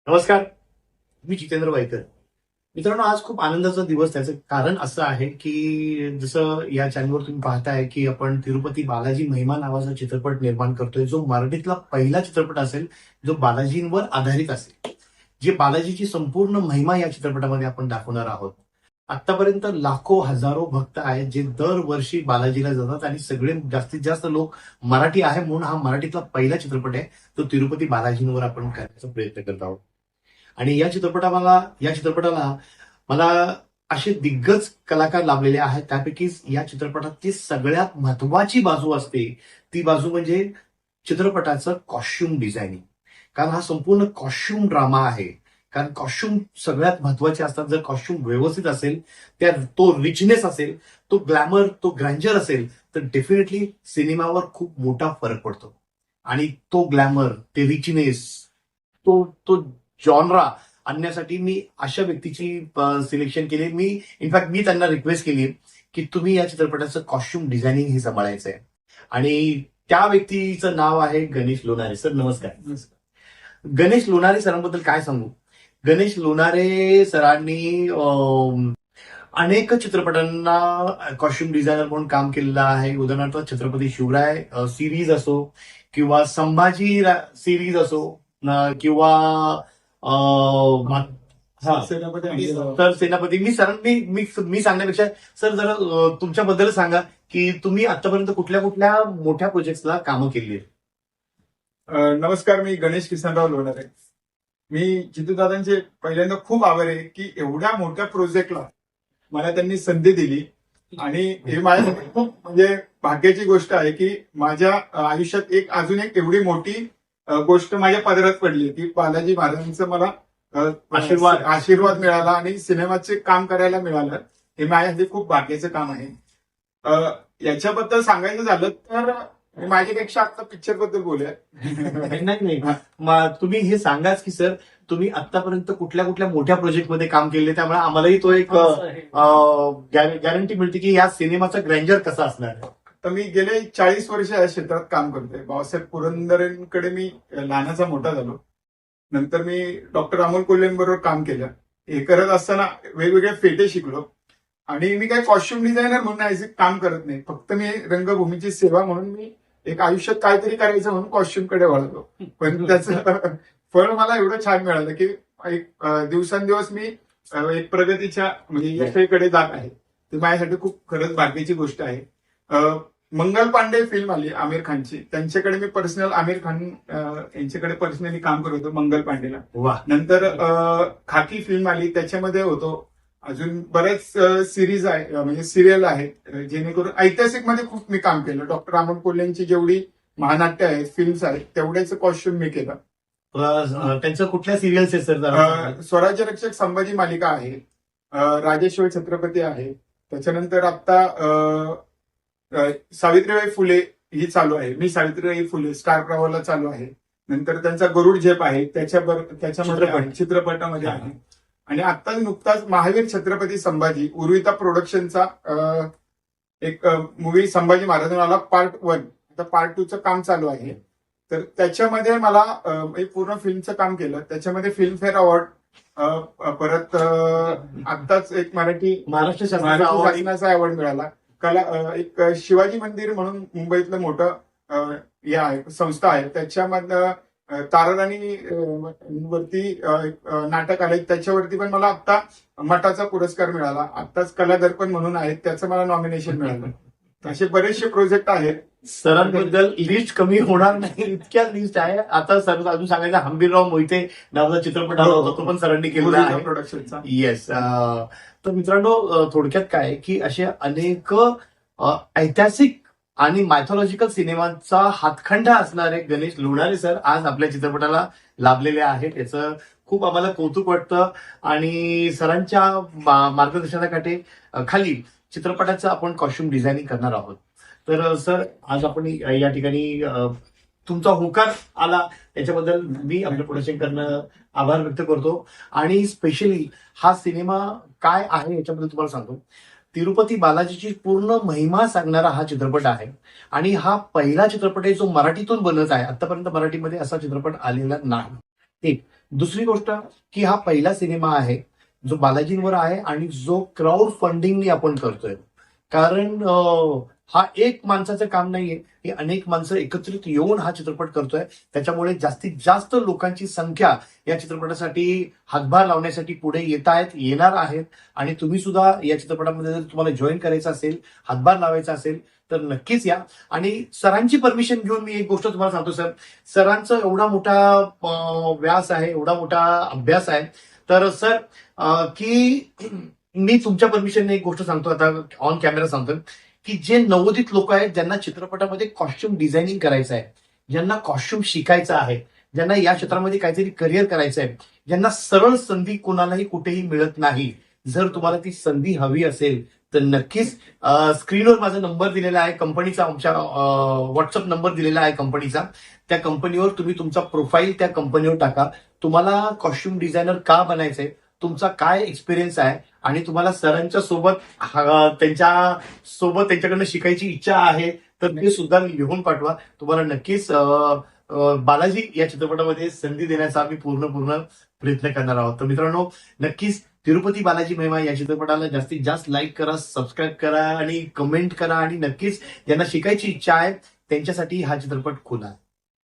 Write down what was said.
नमस्कार. मी जितेंद्र वाईकर. मित्रांनो, आज खूप आनंदाचा दिवस. त्याचं कारण असं आहे की जसं या चॅनलवर तुम्ही पाहताय की आपण तिरुपती बालाजी महिमा नावाचा चित्रपट निर्माण करतोय, जो मराठीतला पहिला चित्रपट असेल जो बालाजींवर आधारित असेल. जे बालाजीची संपूर्ण महिमा या चित्रपटामध्ये आपण दाखवणार आहोत. आतापर्यंत लाखो हजारो भक्त आहेत जे दरवर्षी बालाजीला जातात आणि सगळे जास्तीत जास्त लोक मराठी आहे म्हणून हा मराठीतला पहिला चित्रपट आहे तो तिरुपती बालाजींवर आपण करण्याचा प्रयत्न करत आहोत. आणि या चित्रपटाला मला असे दिग्गज कलाकार लाभलेले आहेत. त्यापैकी या चित्रपटाची सगळ्यात महत्वाची बाजू असते ती बाजू म्हणजे चित्रपटाचं कॉस्ट्युम डिझायनिंग. कारण हा संपूर्ण कॉस्ट्युम ड्रामा आहे. कारण कॉस्ट्युम सगळ्यात महत्वाचे असतात. जर कॉस्ट्युम व्यवस्थित असेल, तो रिचनेस असेल, तो ग्लॅमर, तो ग्रँजर असेल, तर डेफिनेटली सिनेमावर खूप मोठा फरक पडतो. आणि तो ग्लॅमर, ते रिचनेस, तो तो जॉनरा आणण्यासाठी मी अशा व्यक्तीची सिलेक्शन केली. मी त्यांना रिक्वेस्ट केली की तुम्ही या चित्रपटाचं कॉस्ट्युम डिझायनिंग हे सांभाळायचं आहे. आणि त्या व्यक्तीचं नाव आहे गणेश लोणारे. सर नमस्कार. गणेश लोणारे सरांबद्दल काय सांगू. गणेश लोणारे सरांनी अनेक चित्रपटांना कॉस्ट्युम डिझायनर म्हणून काम केलेलं आहे. उदाहरणार्थ छत्रपती शिवराय सिरीज असो किंवा संभाजी सिरीज असो किंवा तर सेनापती. मी सांगण्यापेक्षा सर जरा तुमच्याबद्दल सांगा की तुम्ही आतापर्यंत कुठल्या कुठल्या मोठ्या प्रोजेक्टला कामं केली आहेत. नमस्कार, मी गणेश किसनराव लोणारे. मी जितूदादांचे पहिल्यांदा खूप आभार आहे की एवढ्या मोठ्या प्रोजेक्टला मला त्यांनी संधी दिली. आणि हे माझ्यासाठी खूप म्हणजे भाग्याची गोष्ट आहे की माझ्या आयुष्यात अजून एक एवढी मोठी गोष्ट माझ्या पदरात पडली की बालाजी महाराजांचं मला आशीर्वाद मिळाला आणि सिनेमाचे काम करायला मिळालं. हे माझ्यासाठी खूप भाग्याचं काम आहे. याच्याबद्दल सांगायचं झालं तर माझ्यापेक्षा आता पिक्चर बद्दल बोलूया. नाही, तुम्ही हे सांगाच की सर तुम्ही आतापर्यंत कुठल्या कुठल्या मोठ्या प्रोजेक्टमध्ये काम केले, त्यामुळे आम्हालाही तो एक गॅरंटी मिळते की या सिनेमाचा ग्रँजर कसा असणार. तर मी गेले 40 वर्ष या क्षेत्रात काम करतोय. बाबासाहेब पुरंदरेंकडे मी लहानाचा मोठा झालो. नंतर मी डॉक्टर अमोल कोल्हेंबरोबर काम केलं. हे करत असताना वेगवेगळे फेटे शिकलो. आणि मी काही कॉस्ट्युम डिझायनर म्हणून काम करत नाही. फक्त मी रंगभूमीची सेवा म्हणून मी एक आयुष्यात काहीतरी करायचं म्हणून कॉस्ट्युमकडे वळलो. पण त्याचं फळ मला एवढं छान मिळालं की एक दिवसांदिवस मी एक प्रगतीच्या म्हणजे यशाकडे जात आहे. ती माझ्यासाठी खूप खरंच भाग्याची गोष्ट आहे. मंगल पांडे फिल्म आली आमिर खानची. त्यांच्याकडे मी पर्सनल आमिर खान यांच्याकडे पर्सनली काम करत होतो मंगल पांडेला. नंतर खाकी फिल्म आली, त्याच्यामध्ये होतो. अजून बऱ्याच सिरीज आहे म्हणजे सिरियल आहेत जेणेकरून ऐतिहासिक मध्ये खूप मी काम केलं. डॉक्टर अमोल कोल्हेंची जेवढी महानाट्य आहेत, फिल्म्स आहेत, तेवढ्याच कॉस्ट्युम मी केलं. त्यांचं कुठल्या सिरियल्स आहेत सर. स्वराज्य रक्षक संभाजी मालिका आहे, राजेश्वर छत्रपती आहे. त्याच्यानंतर आता सावित्रीबाई फुले ही चालू आहे. मी सावित्रीबाई फुले स्टार प्रवाहला चालू आहे. नंतर त्यांचा गरुड झेप आहे, त्याच्यामध्ये चित्रपटामध्ये आहे. आणि आता नुकताच महावीर छत्रपती संभाजी उर्विता प्रोडक्शनचा एक मूवी संभाजी महाराजांना पार्ट 1, आता पार्ट 2चं काम चालू आहे. तर त्याच्यामध्ये मला पूर्ण फिल्मचं काम केलं. त्याच्यामध्ये फिल्मफेअर अवॉर्ड, परत आत्ताच एक महाराष्ट्र शासनाचा अवॉर्ड मिळाला. एक शिवाजी मंदिर म्हणून मुंबईतलं मोठं हे आहे संस्था आहे, त्याच्यामधनं ताराराणी वरती नाटक आलंय, त्याच्यावरती पण मला आता मठाचा पुरस्कार मिळाला. आत्ताच कला दर्पण म्हणून आहे, त्याचं मला नॉमिनेशन मिळालं. असे बरेचसे प्रोजेक्ट आहेत. सरांबद्दल लिस्ट कमी होणार नाही इतक्या लिस्ट आहे. आता सर अजून सांगायचं हंबीरराव मोहिते नावाचा चित्रपट आला होता, तो पण सरांनी केलेला आहे प्रोडक्शनचा. येस. तर मित्रांनो, थोडक्यात काय की असे अनेक ऐतिहासिक आणि मायथॉलॉजिकल सिनेमांचा हातखंडा असणारे गणेश लोणारे सर आज आपल्या चित्रपटाला लाभलेले आहेत. याचं खूप आम्हाला कौतुक वाटतं. आणि सरांच्या मार्गदर्शनाखाली खाली चित्रपटाचं आपण कॉस्ट्युम डिझायनिंग करणार आहोत. तर सर आज आपण या ठिकाणी तुमचा होकार आला याच्याबद्दल मी आपलं प्रोडक्शन करणं आभार व्यक्त करतो. आणि स्पेशली हा सिनेमा काय आहे याच्याबद्दल तुम्हाला सांगतो. तिरुपती बालाजीची पूर्ण महिमा सांगणारा हा चित्रपट आहे. आणि हा पहिला चित्रपट आहे जो मराठीतून बनत आहे. आतापर्यंत मराठीमध्ये असा चित्रपट आलेला नाही. एक दुसरी गोष्ट की हा पहिला सिनेमा आहे जो बालाजींवर आहे आणि जो क्राऊड फंडिंगनी आपण करतोय. कारण हा एक माणसाचं काम नाहीये, हे अनेक माणसं एकत्रित येऊन हा चित्रपट करतोय. त्याच्यामुळे जास्तीत जास्त लोकांची संख्या या चित्रपटासाठी हातभार लावण्यासाठी पुढे येत आहेत, येणार आहेत. आणि तुम्ही सुद्धा या चित्रपटामध्ये जर तुम्हाला जॉईन करायचं असेल, हातभार लावायचा असेल तर नक्कीच या. आणि सरांची परमिशन घेऊन मी एक गोष्ट तुम्हाला सांगतो सर, सरांचं एवढा मोठा व्यास आहे, एवढा मोठा अभ्यास आहे. तर सर की मी तुमच्या परमिशनने एक गोष्ट सांगतो आता ऑन कॅमेरा सांगतो की जे नवोदित लोक आहेत ज्यांना चित्रपटामध्ये कॉस्ट्युम डिझायनिंग करायचं आहे, ज्यांना कॉस्ट्युम शिकायचं आहे, ज्यांना या क्षेत्रामध्ये काहीतरी करिअर करायचं आहे, ज्यांना सरळ संधी कोणालाही कुठेही मिळत नाही, जर तुम्हाला ती संधी हवी असेल तर नक्कीच स्क्रीनवर माझा नंबर दिलेला आहे कंपनीचा, आमच्या व्हॉट्सअप नंबर दिलेला आहे कंपनीचा. त्या कंपनीवर तुम्ही तुमचा प्रोफाईल त्या कंपनीवर टाका. तुम्हाला कॉस्ट्युम डिझायनर का बनायचंय, तुमचा काय एक्सपिरियन्स आहे आणि तुम्हाला सरांच्या सोबत त्यांच्या सोबत त्यांच्याकडनं शिकायची इच्छा आहे तर ते सुद्धा लिहून पाठवा. तुम्हाला नक्कीच बालाजी या चित्रपटामध्ये संधी देण्याचा आम्ही पूर्ण प्रयत्न करणार आहोत. तर मित्रांनो, नक्कीच तिरुपती बालाजी महिमा या चित्रपटाला जास्तीत जास्त लाईक करा, सबस्क्राईब करा आणि कमेंट करा. आणि नक्कीच ज्यांना शिकायची इच्छा आहे त्यांच्यासाठी हा चित्रपट खुला आहे.